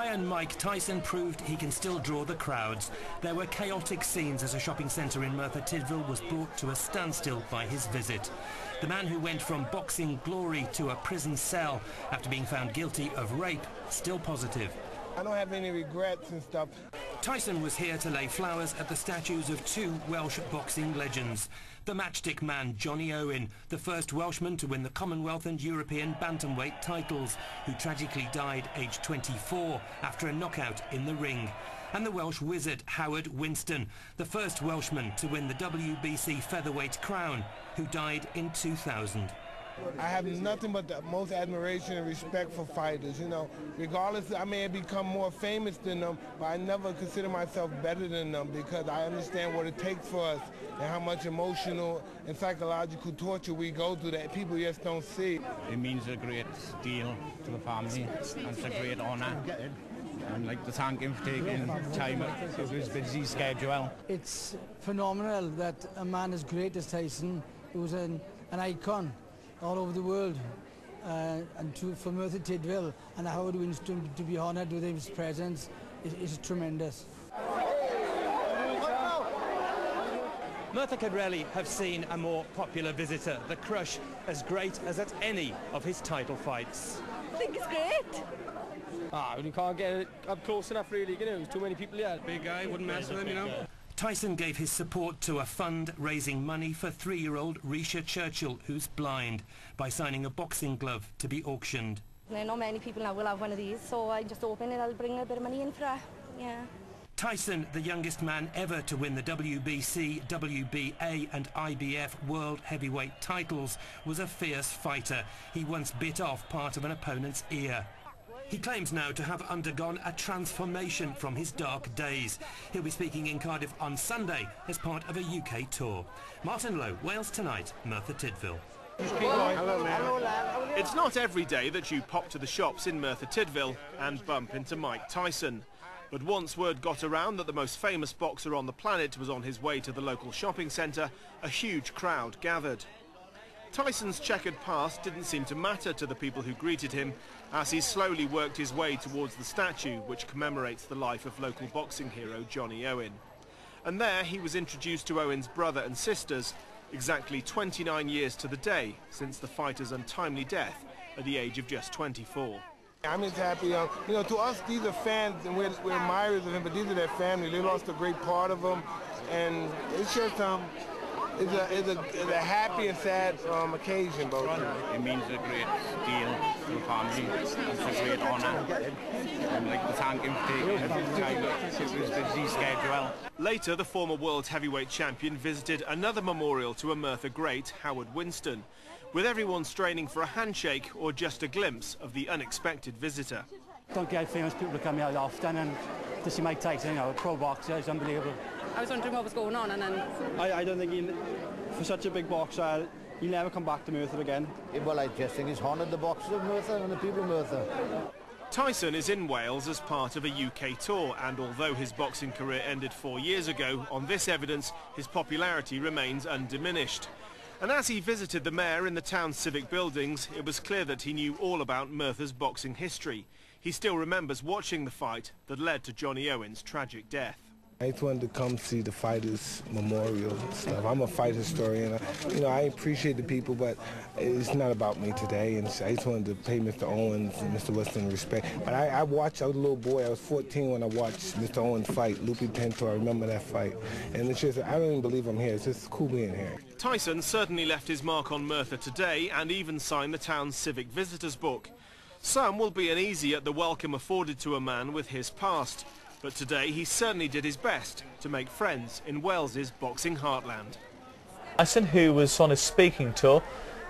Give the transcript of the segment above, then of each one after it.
Lion Mike Tyson proved he can still draw the crowds. There were chaotic scenes as a shopping centre in Merthyr Tydfil was brought to a standstill by his visit. The man who went from boxing glory to a prison cell after being found guilty of rape, still positive. I don't have any regrets and stuff. Tyson was here to lay flowers at the statues of two Welsh boxing legends. The matchstick man Johnny Owen, the first Welshman to win the Commonwealth and European bantamweight titles, who tragically died aged 24 after a knockout in the ring. And the Welsh wizard Howard Winston, the first Welshman to win the WBC featherweight crown, who died in 2000. I have nothing but the most admiration and respect for fighters, you know. Regardless, I may have become more famous than them, but I never consider myself better than them because I understand what it takes for us and how much emotional and psychological torture we go through that people just don't see. It means a great deal to the family, and it's a great honour. And like to thank him for taking time out of his busy schedule. It's phenomenal that a man as great as Tyson, who's an icon all over the world, and for Merthyr Tydfil and Howard Winston to be honoured with his presence is tremendous. Merthyr could rarely have seen a more popular visitor, the crush as great as at any of his title fights. I think it's great. You can't get it up close enough really, you know, there's too many people here. Big guy, wouldn't mess with him, you know. Tyson gave his support to a fund raising money for 3-year-old Risha Churchill, who's blind, by signing a boxing glove to be auctioned. Not many people now will have one of these, so I'm just hoping it'll bring a bit of money in for her, yeah. Tyson, the youngest man ever to win the WBC, WBA and IBF World Heavyweight titles, was a fierce fighter. He once bit off part of an opponent's ear. He claims now to have undergone a transformation from his dark days. He'll be speaking in Cardiff on Sunday as part of a UK tour. Martin Lowe, Wales Tonight, Merthyr Tydfil. It's not every day that you pop to the shops in Merthyr Tydfil and bump into Mike Tyson. But once word got around that the most famous boxer on the planet was on his way to the local shopping centre, a huge crowd gathered. Tyson's checkered past didn't seem to matter to the people who greeted him as he slowly worked his way towards the statue which commemorates the life of local boxing hero Johnny Owen. And there he was introduced to Owen's brother and sisters, exactly 29 years to the day since the fighter's untimely death at the age of just 24. I'm just happy, you know, to us these are fans and we're admirers of him, but these are their family. They lost a great part of them, and it's just it's a happy and sad occasion, both. It means a great deal to the family. It's a great honour. I'd like to thank him for taking time out of his busy schedule. Later, the former world heavyweight champion visited another memorial to a Merthyr great, Howard Winston, with everyone straining for a handshake or just a glimpse of the unexpected visitor. Don't get famous people to come here often, and to see Mike Tyson, you know, a pro boxer, is unbelievable. I was wondering what was going on, and then... I don't think for such a big boxer, he'll never come back to Merthyr again. Well, I just think he's honoured the boxers of Merthyr and the people of Merthyr. Tyson is in Wales as part of a UK tour, and although his boxing career ended 4 years ago, on this evidence his popularity remains undiminished. And as he visited the mayor in the town's civic buildings, it was clear that he knew all about Merthyr's boxing history. He still remembers watching the fight that led to Johnny Owen's tragic death. I just wanted to come see the fighters' memorial and stuff. I'm a fight historian. You know, I appreciate the people, but it's not about me today. And I just wanted to pay Mr. Owens and Mr. Winston respect. But I was a little boy. I was 14 when I watched Mr. Owens fight Lupe Pinto. I remember that fight. And it's just, I don't even believe I'm here. It's just cool being here. Tyson certainly left his mark on Merthyr today and even signed the town's civic visitors book. Some will be uneasy at the welcome afforded to a man with his past. But today he certainly did his best to make friends in Wales's boxing heartland. Tyson, who was on a speaking tour,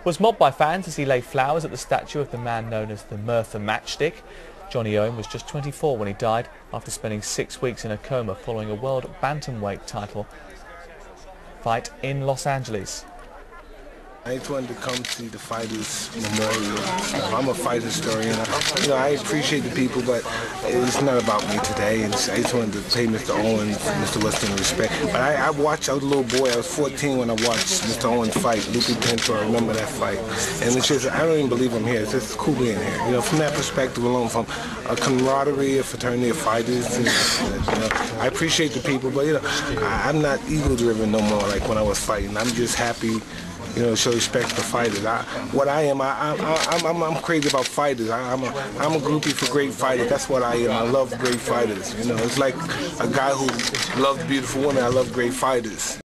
was mobbed by fans as he laid flowers at the statue of the man known as the Merthyr matchstick. Johnny Owen was just 24 when he died after spending 6 weeks in a coma following a world bantamweight title fight in Los Angeles. I just wanted to come see the fighters memorial. I'm a fight historian. I appreciate the people, but it's not about me today. And I just wanted to pay Mr. Owens, Mr. Weston respect. But I watched. I was a little boy. I was 14 when I watched Mr. Owens fight Lupe Pinto. I remember that fight, and it's just I don't even believe I'm here. It's just cool being here. From that perspective alone, from a camaraderie, a fraternity of fighters. I appreciate the people, but I'm not ego-driven no more like when I was fighting. I'm just happy. Show respect to fighters. I'm crazy about fighters. I'm a groupie for great fighters. That's what I am. I love great fighters. It's like a guy who loves beautiful women. I love great fighters.